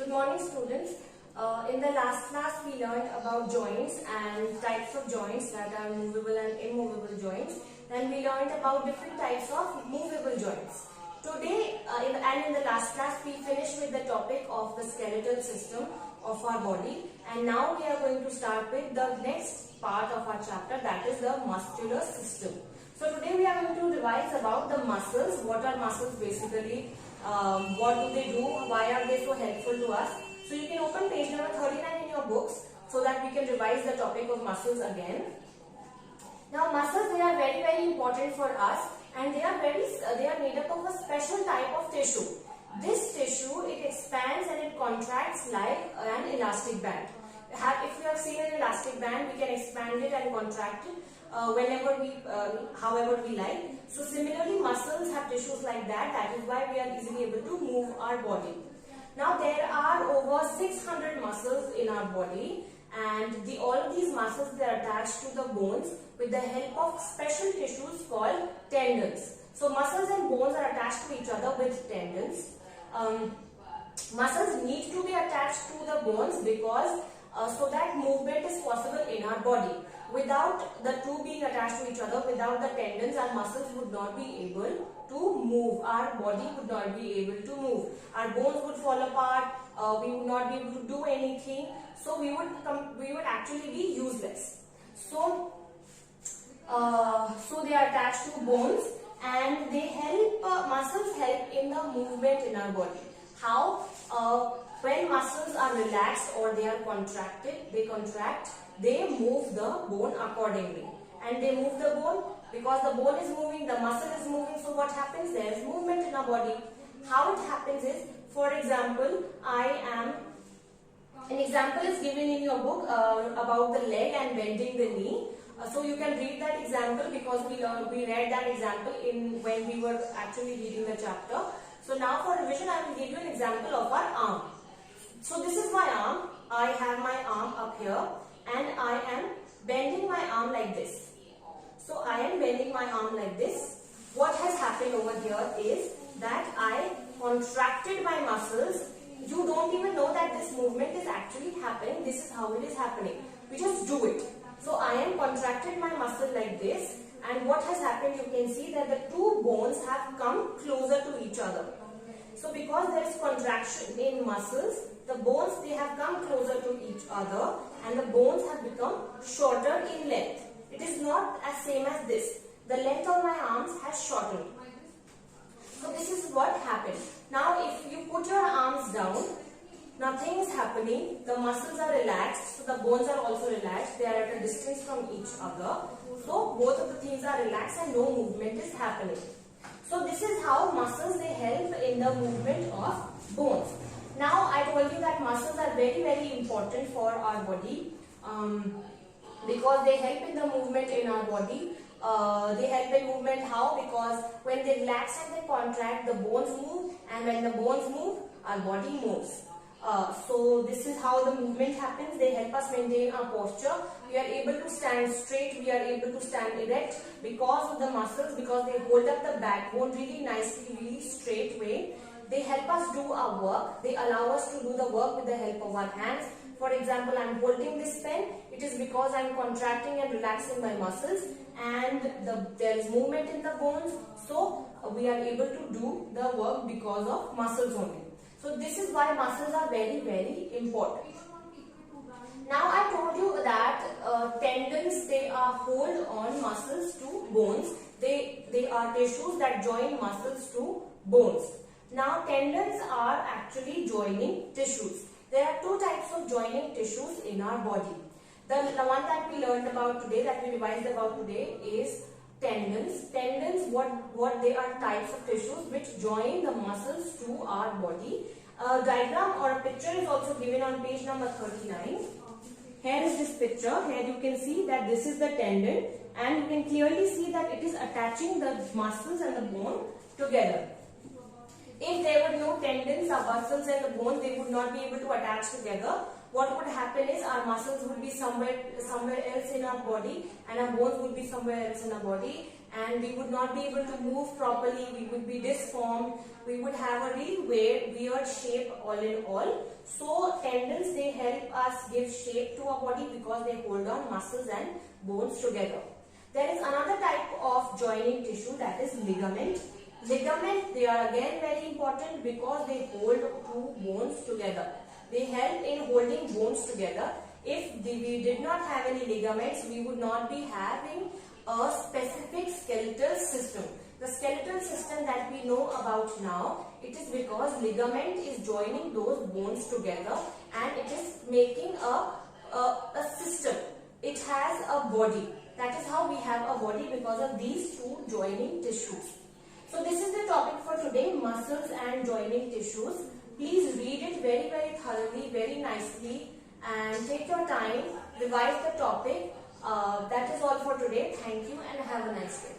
Good morning, students. In the last class, we learned about joints and types of joints, that are movable and immovable joints. Then we learned about different types of movable joints. Today, in the last class, we finished with the topic of the skeletal system of our body. And now we are going to start with the next part of our chapter, that is the muscular system. So today we are going to revise about the muscles. What are muscles basically? What do they do? Why are they so helpful to us? So you can open page number 39 in your books so that we can revise the topic of muscles again. Now muscles, they are very important for us, and they are made up of a special type of tissue. This tissue, it expands and it contracts like an elastic band. If you have seen an elastic band, we can expand it and contract it however we like. So similarly, muscles have tissues like that. That is why we are easily able to move our body. Now there are over 600 muscles in our body, and all of these muscles, they are attached to the bones with the help of special tissues called tendons. So muscles and bones are attached to each other with tendons. Muscles need to be attached to the bones because so that movement is possible in our body. Without the two being attached to each other, without the tendons, our muscles would not be able to move. Our body would not be able to move. Our bones would fall apart. We would not be able to do anything. So we would actually be useless. So they are attached to bones, and they help. Muscles help in the movement in our body. How? When muscles are relaxed or they are contracted, they move the bone accordingly. And they move the bone because the bone is moving, the muscle is moving. So what happens? There is movement in our body. How it happens is, for example, an example is given in your book about the leg and bending the knee. So you can read that example because we read that example when we were actually reading the chapter. So now for revision, I will give you an example of our arm. So this is my arm. I have my arm up here, and I am bending my arm like this. So I am bending my arm like this. What has happened over here is that I contracted my muscles. You don't even know that this movement is actually happening. This is how it is happening. We just do it. So I am contracted my muscle like this, and what has happened, you can see that the two bones have come closer to each other. So because there is contraction in muscles, the bones, they have come closer to each other, and the bones have become shorter in length. It is not as same as this. The length of my arms has shortened. So this is what happened. Now if you put your arms down, nothing is happening. The muscles are relaxed, so the bones are also relaxed. They are at a distance from each other. So both of the things are relaxed and no movement is happening. So this is how muscles, they help in the movement of bones. Now I told you that muscles are very important for our body because they help in the movement in our body. They help in movement how? Because when they relax and they contract, the bones move, and when the bones move, our body moves. So this is how the movement happens. They help us maintain our posture. We are able to stand straight. We are able to stand erect because of the muscles, because they hold up the backbone really nicely, really straight way. They help us do our work. They allow us to do the work with the help of our hands. For example, I am holding this pen. It is because I am contracting and relaxing my muscles, and there is movement in the bones. So we are able to do the work because of muscles only. So this is why muscles are very important. Now I told you that tendons, they are hold on muscles to bones. They are tissues that join muscles to bones. Now tendons are actually joining tissues. There are two types of joining tissues in our body. The one that we learned about today, that we revised about today, is tendons. Tendons, what they are types of tissues which join the muscles to our body. A diagram or a picture is also given on page number 39. Here is this picture. Here you can see that this is the tendon, and you can clearly see that it is attaching the muscles and the bone together. If there were no tendons, our muscles and the bones, they would not be able to attach together. What would happen is our muscles would be somewhere else in our body, and our bones would be somewhere else in our body. and we would not be able to move properly, we would be disformed, we would have a really weird shape all in all. So tendons, they help us give shape to our body because they hold on muscles and bones together. There is another type of joining tissue, that is ligament. Ligament, they are again very important because they hold two bones together. They help in holding bones together. If we did not have any ligaments, we would not be having a specific skeletal system. The skeletal system that we know about now, it is because ligament is joining those bones together and it is making a system. It has a body. That is how we have a body, because of these two joining tissues. So this is the topic for today, muscles and joining tissues. Please read it very thoroughly, very nicely, and take your time, revise the topic. That is all for today. Thank you and have a nice day.